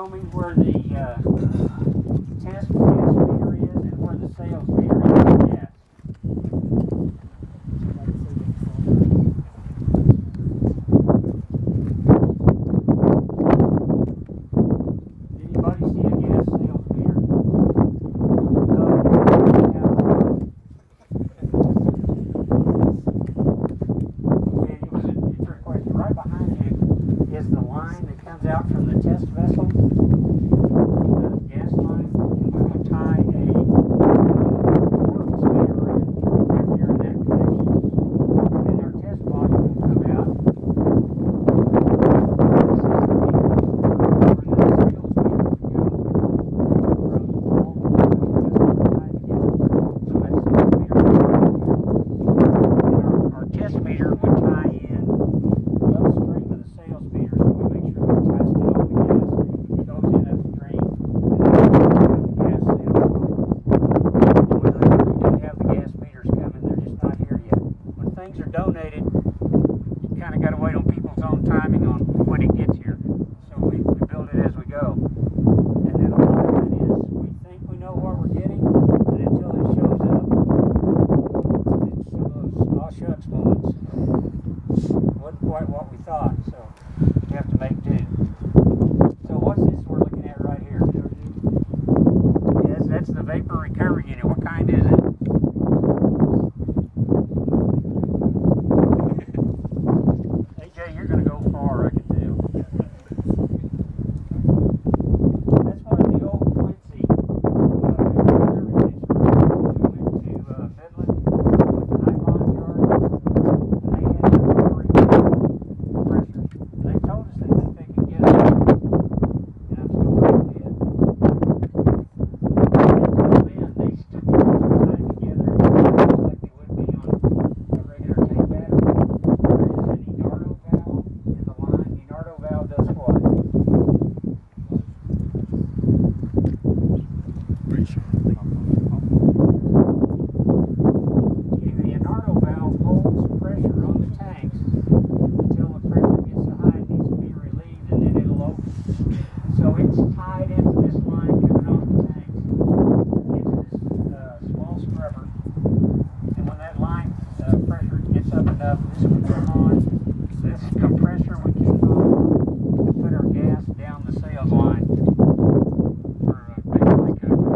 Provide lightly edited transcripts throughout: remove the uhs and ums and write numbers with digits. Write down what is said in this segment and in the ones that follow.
show me where the test gas meter is and where the sales meter is for gas? Anybody see a gas sales meter? Okay, it's a trick question. Right behind you is the line that comes out from the test vessel, the gas line, and we're going to tie a orifice meter in right here in that connection. And our test volume will come out. This is the meter where the sales meter would go from all the vessels tied together. So that sales meter would go right here. And our test meter would tie in the upstream of the sales meter, so we make sure we tested all the gas. It goes in upstream, and then we have the gas sales line. And we literally do have the gas meters coming, they're just not here yet. When things are donated, you kind of got to wait on people's own timing on when it gets here. So we build it as we go. And then a lot of it is we think we know what we're getting, and until it shows up, it's some of those aw shucks moments. Wasn't quite what we thought, so we have to make do. So what's this we're looking at right here? Yes, that's the vapor recovery unit. What kind is it? AJ, you're going to go far, I can tell. That's one of the old Quincy vapor recovery units. We went to Midland, went to High Bond Yard, and they had a rotary pressure. And they told us they think they can get it up. And I'm still waiting to it. Until then, they still tied together just like they would be on a regular tank battery. There is an Enardo valve in the line. The Enardo valve does what? The Enardo valve holds pressure on the tanks until the pressure gets so high it needs to be relieved, and then it'll open. So it's tied into this line coming off the tanks into this small scrubber. And when that line pressure gets up enough, this would come on. This compressor would kick on to put our gas down the sales line for vapor recovery.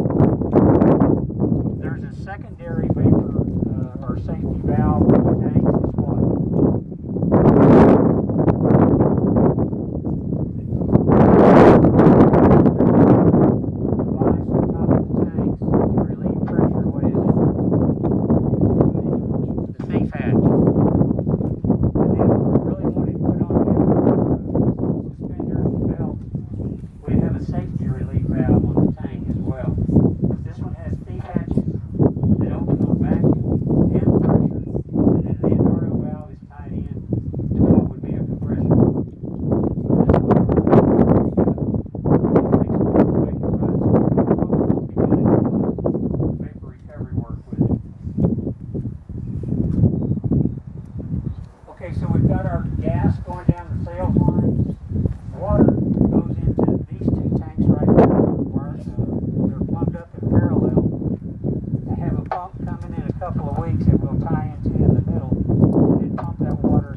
There's a secondary vapor or safety valve on the tanks as well. Device on top of the tanks to relieve pressure. What is it? The safe hatch. And then if we really wanted to put on suspenders and belts, we have a safety relief valve on the tank as well. This one has thief hatches that open on vacuum and pressure, and then the Enardo valve is tied in to what would be a compressor. Vapor recovery work with it. Okay, so we've got our gas going down the sales line. Water goes into these two tanks right here. They're plumbed up in parallel. I have a pump coming in a couple of weeks that we'll tie into in the middle, and then pump that water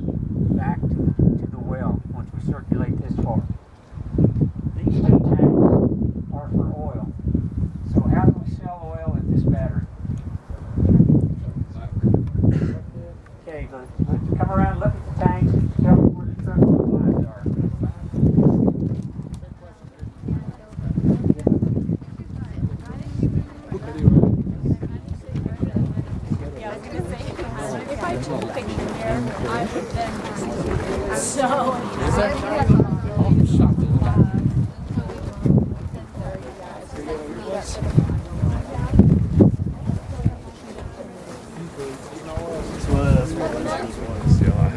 back to the well once we circulate this far. These two tanks are for oil. So how do we sell oil at this battery? Okay, let's come around and look at the tanks and tell me where the truckload lines are. Yeah, I was gonna say, if I took a picture here, I would then. So.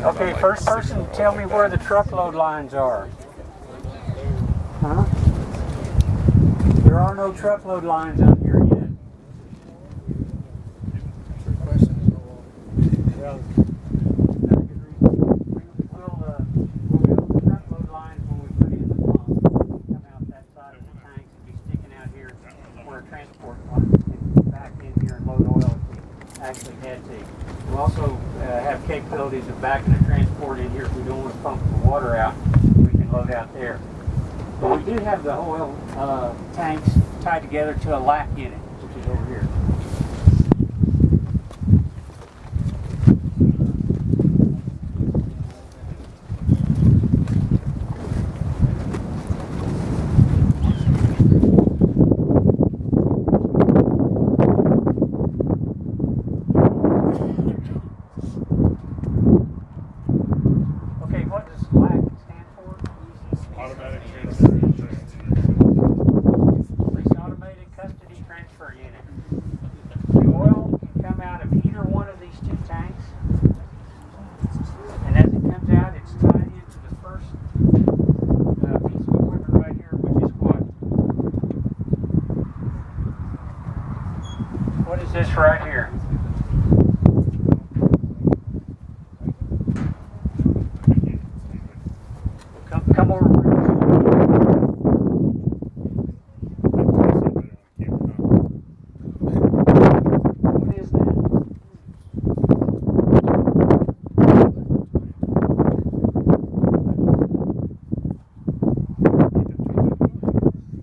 Okay, first person, tell me where the truckload lines are. Huh? There are no truckload lines out here yet. Well, we'll build the truckload lines when we put in the pump. Come out that side have capabilities of backing a transport in here if we don't want to pump the water out. We can load out there. But we do have the oil tanks tied together to a LAC unit, which is over here. What is this right here? Come over. What is that?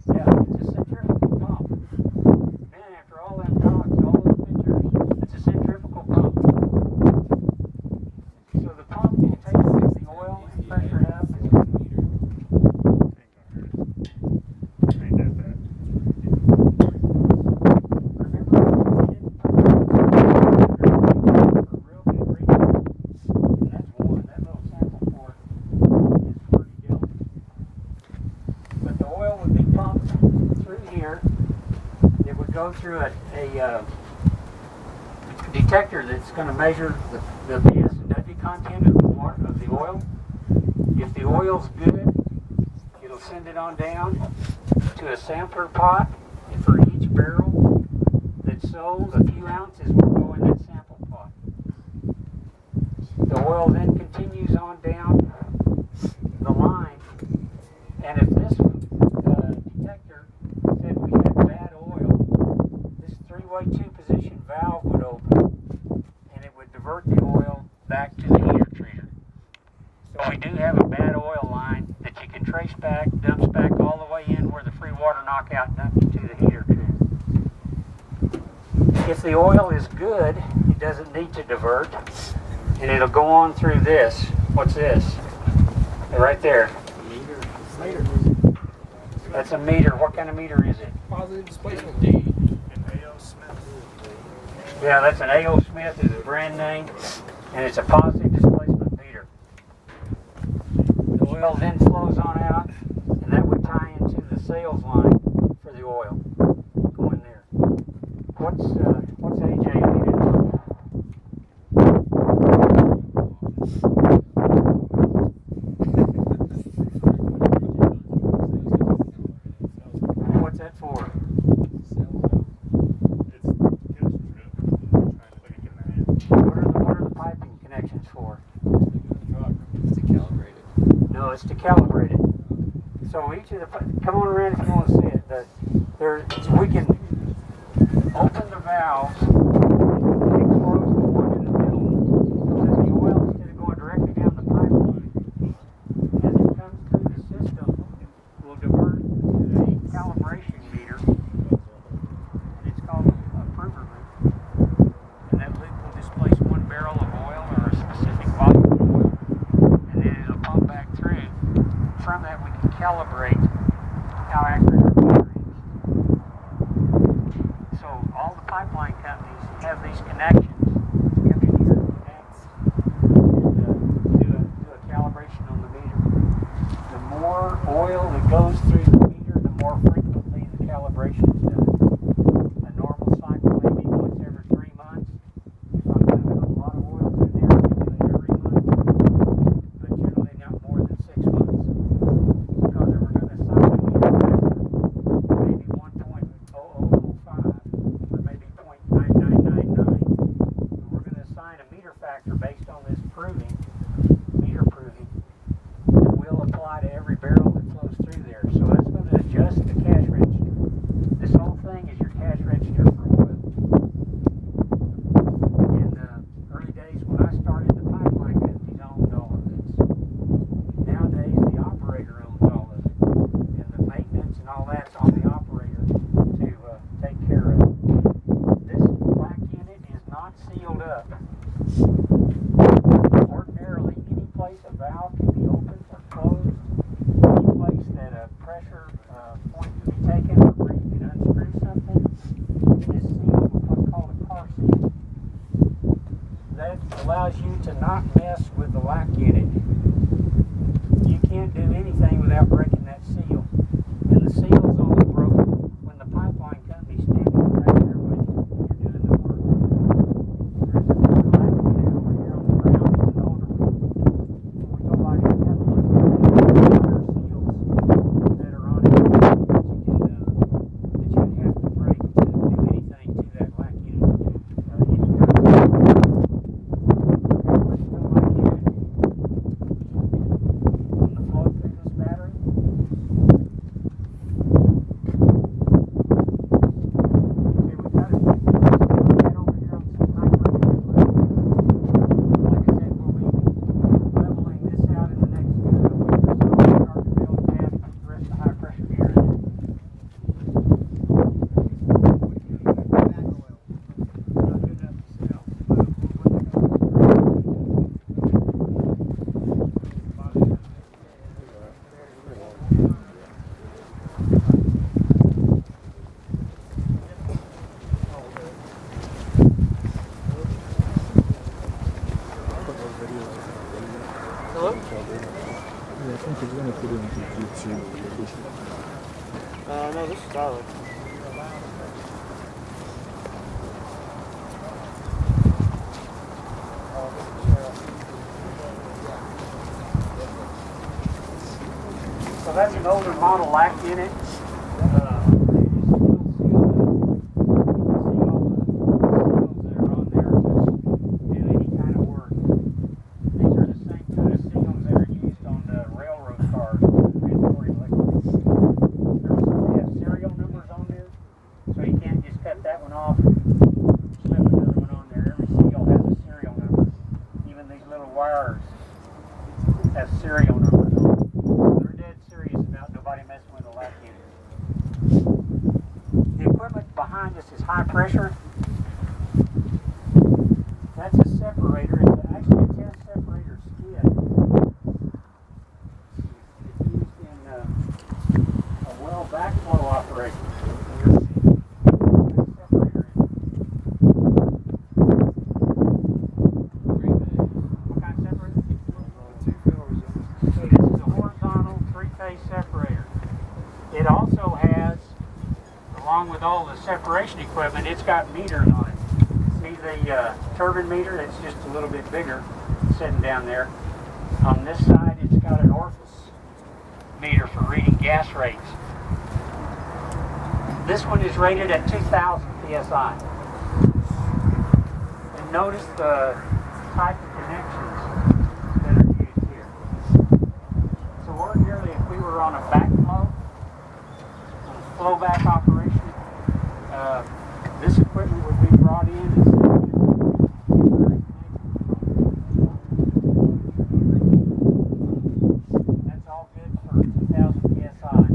Yeah, it's a centrifugal pump. Man, after all them talks, all those pictures, it's a centrifugal pump. So the pump will take the oil and pressure it up. It would go through a detector that's going to measure the PS&W content of the oil. If the oil's good, it'll send it on down to a sampler pot, and for each barrel that's sold, a few ounces will go in that sample pot. The oil then continues on down the line, and if this detector said we had bad oil, this three-way two-position valve would open, and it would divert the oil back to the heater treater. So we do have a bad oil line that you can trace back, dumps back all the way in where the free water knockout dumped into the heater treater. If the oil is good, it doesn't need to divert, and it'll go on through this. What's this? Right there. Meter. That's a meter. What kind of meter is it? Positive displacement D. An A.O. Smith. Yeah, that's an A.O. Smith is a brand name, and it's a positive displacement meter. The oil then flows on out, and that would tie into the sales line for the oil going there. What's AJ needed? What's that for? What are the piping connections for? It's to calibrate it. No, it's to calibrate it. So each of the come on around if you want to see it. We can open the valves and close the one in the middle, so that the oil, instead of going directly down the pipeline, as it comes through the system, will divert to a calibration meter, and it's called a prover loop. And that loop will displace one barrel of oil or a specific volume of oil, and then it'll pump back through. From that, we can calibrate how accurate our meter is. So all the pipeline companies have these connections. Come in here and connect and do a calibration on the meter. The more oil that goes through the meter, the more frequently the calibration is done. A normal cycle may be once every 3 months. If I'm having a lot of oil through there, I can do it every month, but generally not more than 6 months. Because if we're going to assign a meter factor, maybe 1.0005 or maybe 0.9999, we're going to assign a meter factor based on this meter proving, that will apply to every barrel that flows through there. So that's going to adjust the cash register. This whole thing is your cash register for oil. In the early days when I started, the test with the lac in it. You can't do anything without breaking that seal. And the seal is only broken when the pipeline company's standing right there with you when you're doing the work. There's a new lac unit over here on the ground. It's an older one. When we go by and have a look at it, there are seals that are on it that you would have to break to do anything to that lac unit to do any kind of questions on lac unit? On the flow through this battery? Okay, we've got to get over here on some high pressure fluid. Like I said, we'll be leveling this out in the next week or so. Start to build tab and put the rest of the high pressure gear in it. Yeah, I think he's gonna put it into YouTube. No, this is Tyler. So that's an older model lac unit. Have serial numbers on them. They're dead serious about nobody messing with the lac unit. The equipment behind us is high pressure. That's a separator. It's actually a test separator skid. It's used in a well backflow operation. Separator in what kind of separator? So this is a horizontal three-phase separator. It also has, along with all the separation equipment, it's got meters on it. See the turbine meter? It's just a little bit bigger, sitting down there. On this side, it's got an orifice meter for reading gas rates. This one is rated at 2,000 psi. And notice the type of connections that are used here. So ordinarily, if we were on a backflow, on a flowback operation, this equipment would be brought in and that's all good for 2,000 psi.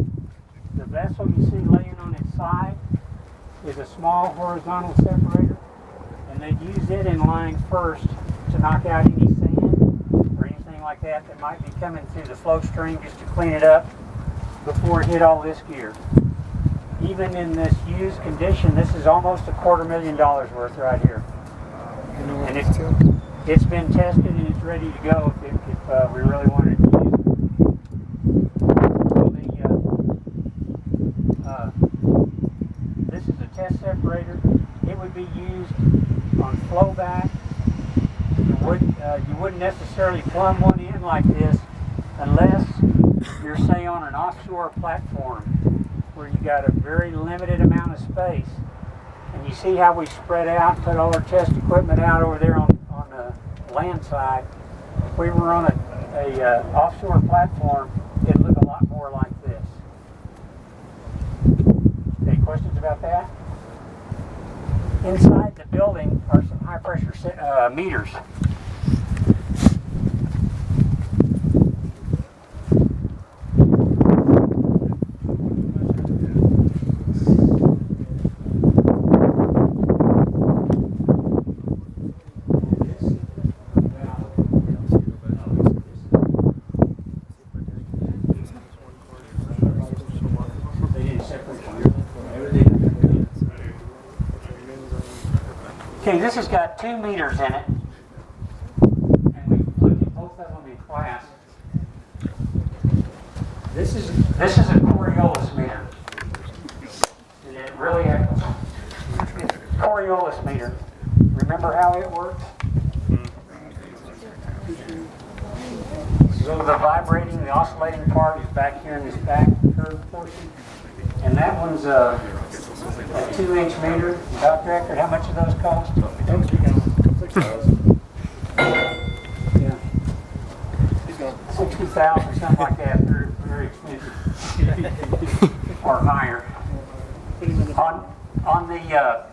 The vessel you see laying on its side is a small horizontal separator, and they'd use it in line first to knock out any sand or anything like that that might be coming through the flow stream, just to clean it up before it hit all this gear. Even in this used condition, this is almost $250,000 worth right here. And it's been tested and it's ready to go if we really wanted to use it. So this is a test separator. It would be used on flowback. You wouldn't necessarily plumb one in like this unless you're, say, on an offshore platform where you got a very limited amount of space. And you see how we spread out, put all our test equipment out over there on the land side. If we were on a offshore platform, it'd look a lot more like this. Any questions about that? Inside the building are some high pressure meters. Okay, this has got 2 meters in it, and we This is a Coriolis meter. And it really it's a Coriolis meter. Remember how it works? So the vibrating, the oscillating part is back here in this back curved portion. And that one's a 2-inch meter. Dr. Eckert, how much do those cost? Yeah. 60,000, something like that. They're very expensive. Or higher. On the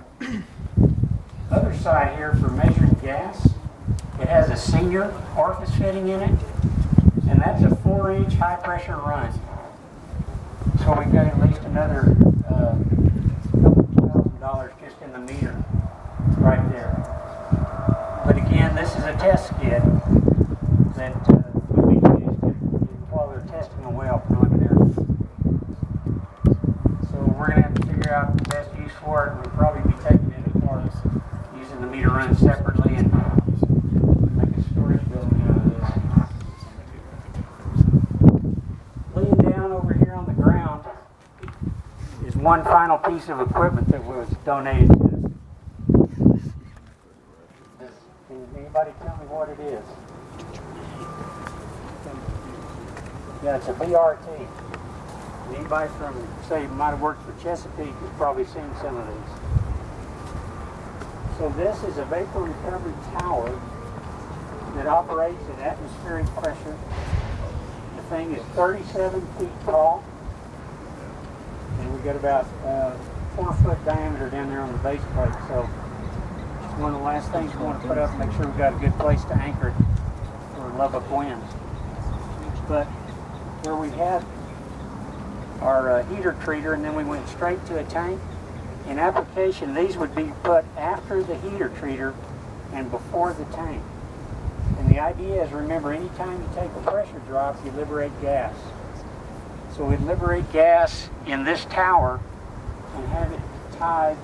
other side here for measuring gas, it has a senior orifice fitting in it, and that's a 4-inch high pressure run. So we got at least another couple $1,000 just in the meter right there. But again, this is a test skid that will be used while they're testing a well preliminary. So we're going to have to figure out the best use for it. We'll probably be taking it apart, using the meter run separately and make a storage building out of this. Laying down over here on the ground is one final piece of equipment that was donated to us. Can anybody tell me what it is? Yeah, it's a BRT. Anybody from, say, might have worked for Chesapeake has probably seen some of these. So this is a vapor recovery tower that operates at atmospheric pressure. The thing is 37 feet tall, and we've got about 4-foot diameter down there on the base plate. So it's one of the last things we want to put up and make sure we've got a good place to anchor it for Lubbock winds. But where we had our heater treater, and then we went straight to a tank. In application, these would be put after the heater treater and before the tank. And the idea is, remember, anytime you take a pressure drop, you liberate gas. So we'd liberate gas in this tower and have it tied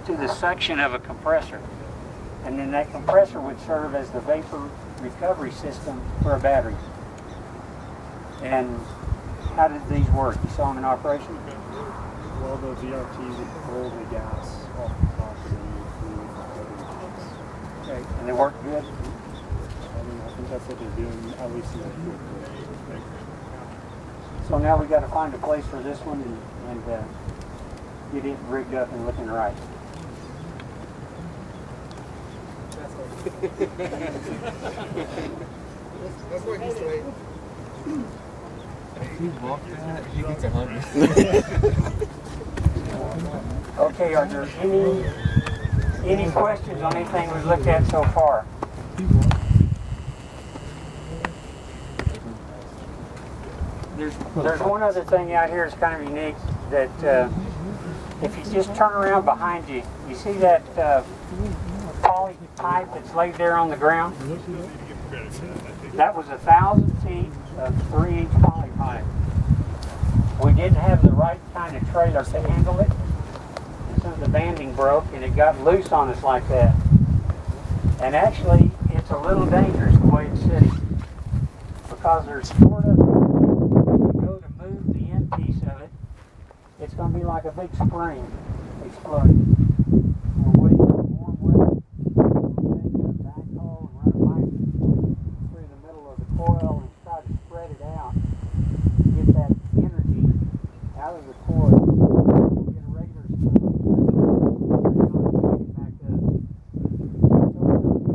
to the suction of a compressor. And then that compressor would serve as the vapor recovery system for a battery. And how did these work? You saw them in operation? Well, the VRT would pull the gas off the top of the fluid. Okay. And they work good? I think that's what they're doing, at least in the field. So now we got to find a place for this one and get it rigged up and looking right. That's what he's saying. If you walk that, he gets 100. Okay, are there any questions on anything we've looked at so far? There's one other thing out here that's kind of unique that if you just turn around behind you, you see that poly pipe that's laid there on the ground? That was 1,000 feet of 3-inch poly pipe. We didn't have the right kind of trailer to handle it. And some of the banding broke and it got loose on us like that. And actually, it's a little dangerous the way it's sitting. Because there's sort of, when you go to move the end piece of it, it's going to be like a big spring exploding. We're waiting for warm weather. We'll take a backhoe and run a pipe through the middle of the coil and try to spread it out. Get that energy out of the coil. We'll get a regular spoon. Back up. So we needed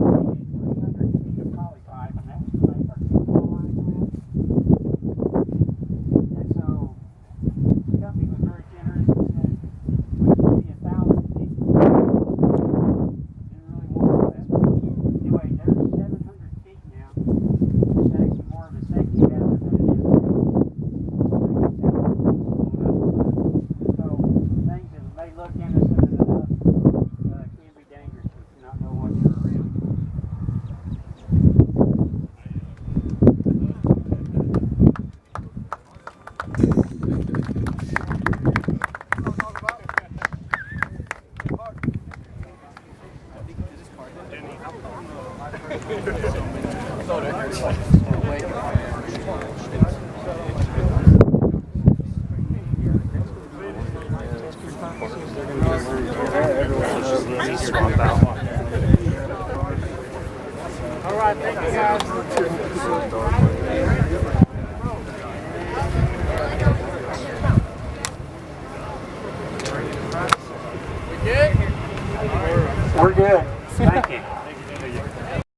300 feet of poly pipe, and that was to make our 2 flow lines with. And so the company was very generous and said, we can give you 1,000 feet. Didn't really want that. Anyway, there's 700 feet now. It's actually more of a safety hazard than it is now. So things that may look innocent enough can be dangerous if you not know what you're around. easy to swap out. All right, thank you guys. We're good. Thank you.